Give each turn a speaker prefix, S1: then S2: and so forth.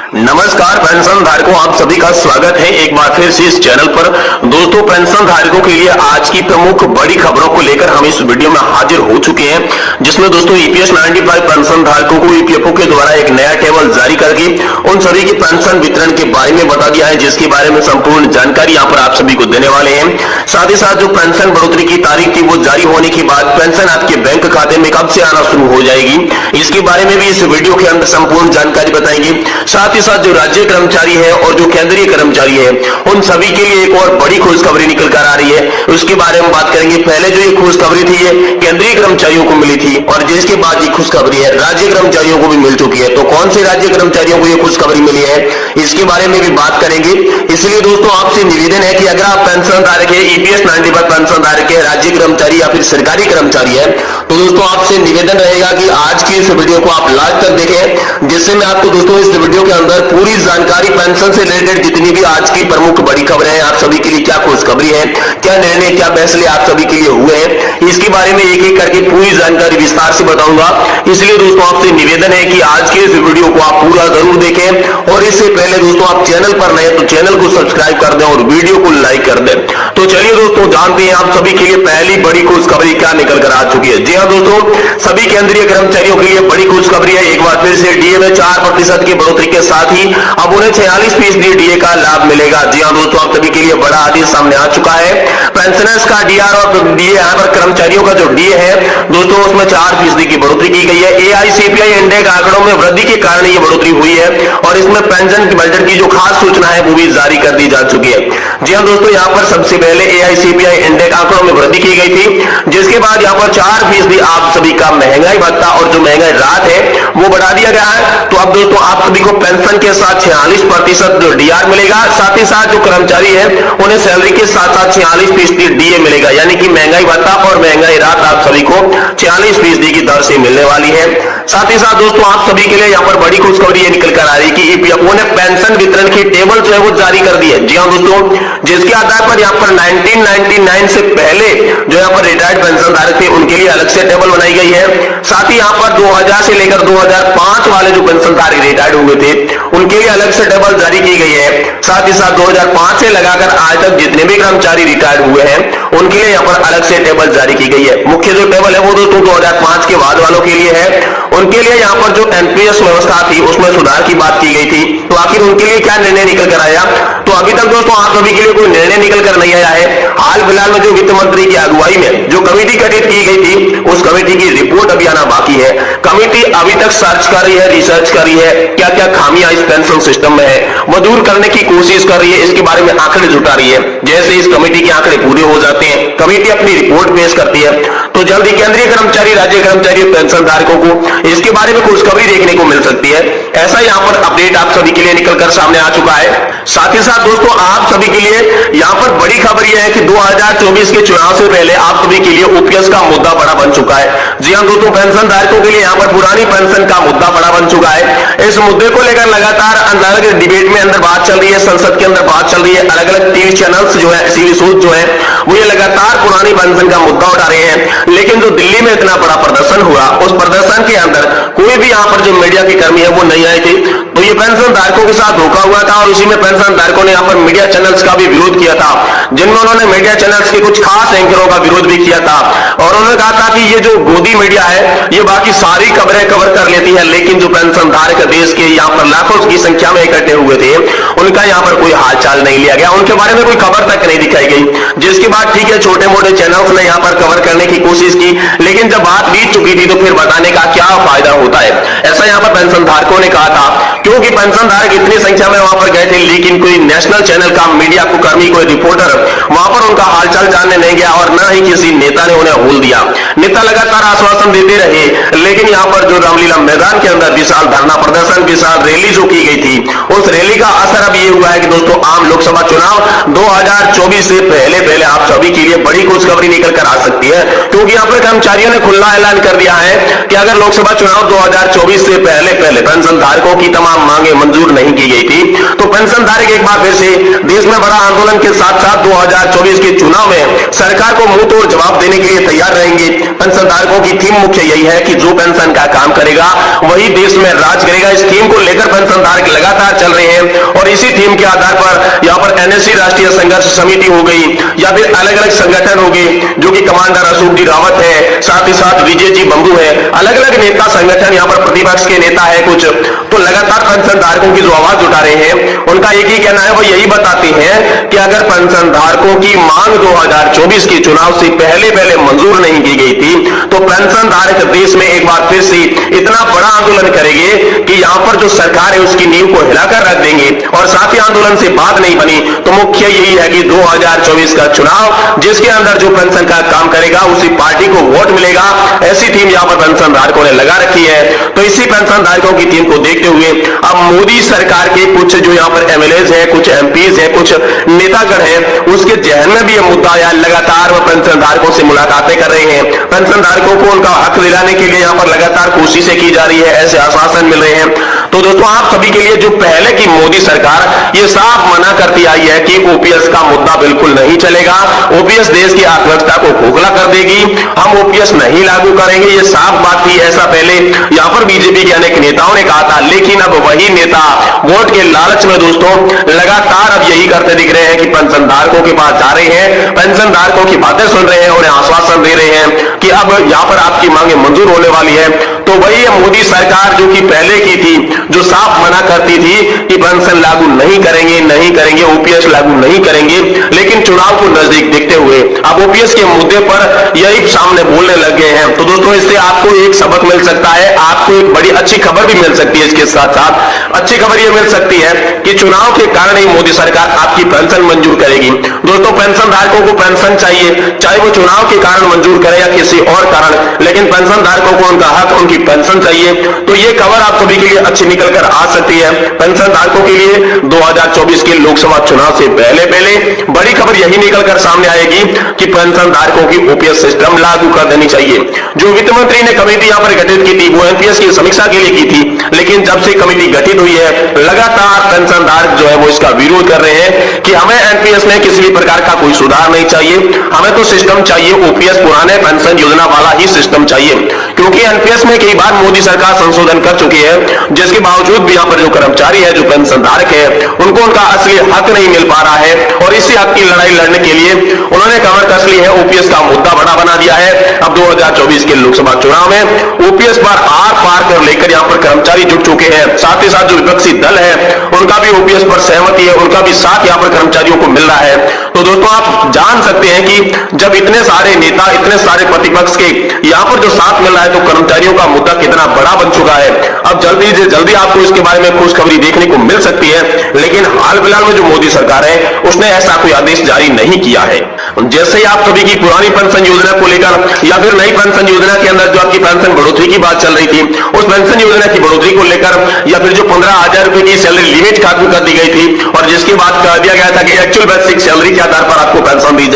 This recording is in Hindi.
S1: नमस्कार पेंशन धारकों, आप सभी का स्वागत है एक बार फिर से इस चैनल पर। दोस्तों, पेंशन धारकों के लिए आज की प्रमुख बड़ी खबरों को लेकर हम इस वीडियो में हाजिर हो चुके हैं, जिसमें दोस्तों ईपीएस 95 पेंशन धारकों को ईपीएफओ के द्वारा एक नया टेबल जारी करके उन सभी की पेंशन वितरण के बारे में बता दिया है, जिसके बारे में संपूर्ण जानकारी यहाँ पर आप सभी को देने वाले हैं। साथ ही साथ जो पेंशन बढ़ोतरी की तारीख थी वो जारी होने के बाद पेंशन आपके बैंक खाते में कब से आना शुरू हो जाएगी, इसके बारे में भी इस वीडियो के अंदर संपूर्ण जानकारी बताएंगे। साथ ही साथ जो राज्य कर्मचारी है और जो केंद्रीय कर्मचारी है उन सभी के लिए एक और बड़ी खुशखबरी निकल कर आ रही है, उसके बारे में बात करेंगे। पहले जो ये खुशखबरी थी ये केंद्रीय कर्मचारियों को मिली थी और जिसके बाद ये खुशखबरी है राज्य कर्मचारियों को भी मिल चुकी है। तो कौन से राज्य कर्मचारियों को ये खुशखबरी मिली है इसके बारे में भी बात करेंगे। इसलिए दोस्तों आपसे निवेदन है कि अगर आप पेंशन धारक है, ईपीएस 95 पेंशन धारक है, राज्य कर्मचारी या फिर सरकारी कर्मचारी है, तो दोस्तों आपसे निवेदन रहेगा कि आज की इस वीडियो को आप लास्ट तक देखें, जिससे मैं आपको दोस्तों इस वीडियो के अंदर पूरी जानकारी पेंशन से रिलेटेड जितनी भी आज की प्रमुख बड़ी खबरें हैं, आप सभी के लिए क्या खुशखबरी है, क्या निर्णय, क्या फैसले आप सभी के लिए हुए हैं, इसके बारे में एक एक करके पूरी जानकारी विस्तार से बताऊंगा। इसलिए दोस्तों आपसे निवेदन है कि आज के इस वीडियो को आप पूरा जरूर देखें और इससे पहले दोस्तों आप चैनल पर नए तो चैनल को सब्सक्राइब कर दें और वीडियो को लाइक कर दें। तो चलिए दोस्तों जानते हैं आप सभी के लिए पहली बड़ी खुशखबरी क्या निकल कर आ चुकी है। जी हाँ दोस्तों, सभी केंद्रीय कर्मचारियों के लिए बड़ी खुशखबरी है। एक बार फिर से डीए में 4% की बढ़ोतरी के साथ ही अब उन्हें 46% डीए का लाभ मिलेगा। जी हाँ दोस्तों, आप सभी के लिए बड़ा आदेश सामने आ चुका है। पेंशनर्स का डीआर और डीए यहाँ पर कर्मचारियों का जो डीए है दोस्तों उसमें 4% की बढ़ोतरी की गई है। एआईसीपीआई इंडेक्स आंकड़ों में वृद्धि के कारण ये बढ़ोतरी हुई है और इसमें पेंशन की बजट की जो खास सूचना है वो भी जारी कर दी जा चुकी है। जी हाँ दोस्तों, यहाँ पर सबसे पहले एआईसीपीआई इंडेक्स आंकड़ों में वृद्धि की गई थी, जिसके बाद यहाँ पर 4% आप सभी का महंगाई भत्ता और जो महंगाई राहत है वो बढ़ा दिया गया है। तो अब दोस्तों आप सभी को पेंशन के साथ 46% जो डीआर मिलेगा, साथ ही साथ जो कर्मचारी है उन्हें सैलरी के साथ साथ 46% डीए मिलेगा, यानी कि महंगाई भत्ता और महंगाई राहत आप सभी को 46% की दर से मिलने वाली है। साथ ही साथ दोस्तों आप सभी के लिए यहाँ पर बड़ी खुशखबरी ये निकल कर आ रही है कि ईपीएफओ ने पेंशन वितरण की टेबल जो है वो जारी कर दी है। जी हाँ दोस्तों, जिसके आधार पर यहाँ पर 1999 से पहले जो यहाँ पर रिटायर्ड पेंशन धारक थे उनके लिए अलग से टेबल बनाई गई है। साथ ही यहाँ पर 2000 से लेकर 2005 वाले जो पेंशन धारक रिटायर्ड हुए थे उनके लिए अलग से टेबल जारी की गई है। साथ ही साथ 2005 से लगाकर आज तक जितने भी कर्मचारी रिटायर्ड हुए हैं उनके लिए यहाँ पर अलग से टेबल जारी की गई है। मुख्य जो टेबल है वो दोस्तों 2005 के बाद वालों के लिए है। उनके लिए यहाँ पर जो एनपीएस व्यवस्था थी उसमें सुधार की बात की गई थी। तो आखिर उनके लिए क्या निर्णय निकल कर आया, तो अभी तक दोस्तों आप सभी के लिए कोई निर्णय निकल कर नहीं आया है। हाल फिलहाल में जो वित्त मंत्री की अगुवाई में जो कमेटी गठित की गई थी उस कमेटी की रिपोर्ट अभी आना बाकी है। कमेटी अभी तक सर्च कर रही है, रिसर्च कर रही है, क्या क्या खामियां इस पेंशन सिस्टम में है वो दूर करने की कोशिश कर रही है, इसके बारे में आंकड़े जुटा रही है। जैसे इस कमेटी के आंकड़े पूरे हो जाते हैं, कमेटी अपनी रिपोर्ट पेश करती है, तो जल्दी केंद्रीय कर्मचारी, राज्य कर्मचारी, पेंशन धारकों को इसके बारे में खुशखबरी देखने को मिल सकती है। ऐसा यहाँ पर अपडेट आप सभी के लिए निकलकर सामने आ चुका है। साथ ही साथ दोस्तों आप सभी के लिए यहाँ पर बड़ी खबर यह है कि 2024 के चुनाव से पहले आप सभी के लिए ओपीएस का मुद्दा बड़ा बन चुका है। जी हाँ दोस्तों, पेंशन धारकों के लिए यहाँ पर पुरानी पेंशन का मुद्दा बड़ा बन चुका है। इस मुद्दे को लेकर लगातार अलग डिबेट में अंदर बात चल रही है, संसद के अंदर बात चल रही है। अलग अलग टीवी चैनल्स जो है, टीवी शोज जो है वो ये लगातार पुरानी पेंशन का मुद्दा उठा रहे हैं। लेकिन जो दिल्ली में इतना बड़ा प्रदर्शन हुआ उस प्रदर्शन के अंदर कोई भी यहाँ पर जो मीडिया के कर्मी है वो नहीं आए थे। तो ये पेंशन धारकों के साथ धोखा हुआ था और इसी में पेंशन धारकों ने यहाँ पर मीडिया चैनल्स का भी विरोध किया था, जिनमें उन्होंने मीडिया चैनल्स के कुछ खास एंकरों का विरोध भी किया था और उन्होंने कहा था कि ये जो गोदी मीडिया है ये बाकी सारी खबरें कवर कर लेती है, लेकिन जो पेंशन धारक देश के यहाँ पर लाखों की संख्या में इकट्ठे हुए थे उनका यहाँ पर कोई हालचाल नहीं लिया गया, उनके बारे में कोई खबर तक नहीं दिखाई गई। जिसके बाद ठीक है छोटे मोटे चैनल्स ने यहाँ पर कवर करने की कोशिश की, लेकिन जब बात बीत चुकी थी तो फिर बताने का क्या फायदा होता है, ऐसा यहाँ पर पेंशन धारकों ने कहा था। क्योंकि पेंशन धारक इतनी संख्या में वहां पर गए थे लेकिन कोई नेशनल चैनल का मीडिया को कर्मी, कोई रिपोर्टर वहां पर उनका हालचाल जानने नहीं गया और न ही किसी नेता ने उन्हें होल दिया। नेता लगातार आश्वासन देते रहे, लेकिन यहाँ पर जो रामलीला मैदान के अंदर विशाल धरना प्रदर्शन के साथ रैली जो की गई थी उस रैली का असर अब ये हुआ है कि दोस्तों आम लोकसभा चुनाव 2024 से पहले पहले आप सभी के लिए बड़ी खुशखबरी निकल कर आ सकती है। क्योंकि यहाँ पर कर्मचारियों ने खुला ऐलान कर दिया है कि अगर लोकसभा चुनाव 2024 से पहले पहले पेंशन धारकों की तमाम मांगे मंजूर नहीं की गई थी तो पेंशन धारक एक बार फिर से देश में बड़ा आंदोलन के साथ साथ 2024 के चुनाव में सरकार को मुंह तोड़ जवाब देने के लिए तैयार रहेंगे। पेंशन धारकों की थीम मुख्य यही है कि जो पेंशन का काम करेगा वही देश में राज करेगा। इस थीम को लेकर पेंशन धारक लगातार लगातार चल रहे हैं और इसी थीम के आधार पर यहाँ पर एनएससी राष्ट्रीय संघर्ष समिति हो गई या फिर अलग अलग संगठन हो गए, जो कि कमांडर अशोक जी रावत है, साथ ही साथ विजय जी बंधु है, अलग अलग नेता संगठन यहाँ पर प्रतिपक्ष के नेता है कुछ, तो लगातार पेंशन धारकों की जो आवाज उठा रहे हैं उनका एक ही कहना है, वो यही बताते हैं कि अगर पेंशन धारकों की मांग 2024 के चुनाव से पहले मंजूर नहीं की गई थी तो पेंशन धारक देश में एक बार फिर से इतना बड़ा आंदोलन करेंगे कि यहाँ पर जो सरकार है उसकी नींव को हिलाकर रख देंगे। और साथ ही आंदोलन से बात नहीं बनी तो मुख्य यही है कि 2024 का चुनाव जिसके अंदर जो पेंशन का काम करेगा उसी पार्टी को वोट मिलेगा, ऐसी थीम यहाँ पर पेंशन धारकों ने लगा रखी है। तो इसी पेंशन धारकों की थीम को देखते हुए अब मोदी सरकार के कुछ जो यहाँ पर एमएलए है, कुछ एमपीज है, कुछ नेतागण है, उसके जहन में भी यह मुद्दा आया, लगातार वह पेंशन धारकों से मुलाकातें कर रहे हैं, पेंशन धारकों को उनका हक दिलाने के लिए यहाँ पर लगातार कोशिशें की जा रही है, ऐसे आश्वासन मिल रहे हैं। तो दोस्तों आप सभी के लिए जो पहले की मोदी सरकार ये साफ मना करती आई है कि ओपीएस का मुद्दा बिल्कुल नहीं चलेगा, ओपीएस देश की अर्थव्यवस्था को खोखला कर देगी, हम ओपीएस नहीं लागू करेंगे, ये साफ बात थी। ऐसा पहले यहाँ पर बीजेपी के अनेक नेताओं ने कहा था, लेकिन अब वही नेता वोट के लालच में दोस्तों लगातार अब यही करते दिख रहे हैं कि पेंशन धारकों के पास जा रहे हैं, पेंशन धारकों की बातें सुन रहे हैं, उन्हें आश्वासन दे रहे हैं कि अब यहाँ पर आपकी मांगे मंजूर होने वाली है। तो वही मोदी सरकार जो कि पहले की थी, जो साफ मना करती थी कि पेंशन लागू नहीं करेंगे, ओपीएस लागू नहीं करेंगे, लेकिन चुनाव को नजदीक देखते हुए अब ओपीएस के मुद्दे पर यही सामने बोलने लग गए हैं। तो दोस्तों इससे आपको एक सबक मिल सकता है, आपको एक बड़ी अच्छी खबर भी मिल सकती है। इसके साथ साथ अच्छी खबर यह मिल सकती है कि चुनाव के कारण ही मोदी सरकार आपकी पेंशन मंजूर करेगी। दोस्तों पेंशन धारकों को पेंशन चाहिए, चाहे वो चुनाव के कारण मंजूर करे या किसी और कारण, लेकिन पेंशन धारकों को उनका हक, उनकी पेंशन चाहिए। तो ये खबर आप सभी के लिए अच्छी निकल कर आ सकती है। पेंशन धारकों के लिए 2024 के लोकसभा चुनाव से पहले बड़ी खबर यही निकल कर सामने आएगी कि पेंशन धारकों की ओपीएस सिस्टम लागू कर देनी चाहिए। जो वित्त मंत्री ने कमेटी यहाँ पर गठित की थी वो एनपीएस की समीक्षा के लिए की थी, लेकिन जब से कमेटी गठित हुई है लगातार पेंशन धारक जो है वो इसका विरोध कर रहे हैं कि हमें एनपीएस में किसी भी प्रकार का कोई सुधार नहीं चाहिए, हमें तो सिस्टम चाहिए ओपीएस पुराने पेंशन योजना वाला ही सिस्टम चाहिए। क्योंकि एनपीएस में कई बार मोदी सरकार संशोधन कर चुकी है, जिसके बावजूद भी यहाँ पर जो कर्मचारी है, जो पेंशन धारक है, उनको उनका असली हक नहीं मिल पा रहा है। और इसी हक की लड़ाई लड़ने के लिए उन्होंने कमर कस ली है, ओपीएस का मुद्दा बड़ा बना दिया है। अब 2024 के लोकसभा चुनाव में ओपीएस पर आर पार कर लेकर यहाँ पर कर्मचारी जुट चुके हैं। साथ ही साथ जो विपक्षी दल है उनका भी ओपीएस पर सहमति है, उनका भी साथ यहाँ पर कर्मचारियों को मिल रहा है। तो दोस्तों आप जान सकते हैं कि जब इतने सारे नेता, इतने सारे प्रतिपक्ष के यहाँ पर जो साथ मिल रहा है तो कर्मचारियों का मुद्दा कितना बड़ा बन चुका है। अब जल्दी से जल्दी आपको इसके बारे में खुशखबरी देखने को मिल सकती है, लेकिन हाल फिलहाल में जो मोदी सरकार है उसने ऐसा कोई आदेश जारी नहीं किया है। जैसे ही आप सभी की पुरानी पेंशन योजना को लेकर या फिर नई पेंशन योजना के अंदर जो आपकी पेंशन बढ़ोतरी की बात चल रही थी, उस पेंशन योजना की बढ़ोतरी को लेकर या फिर जो 15,000 रुपए की सैलरी लिमिट खत्म कर दी गई थी और जिसके बाद कह दिया गया था कि एक्चुअल बेसिक सैलरी के आधार पर आपको पेंशन दी जाए।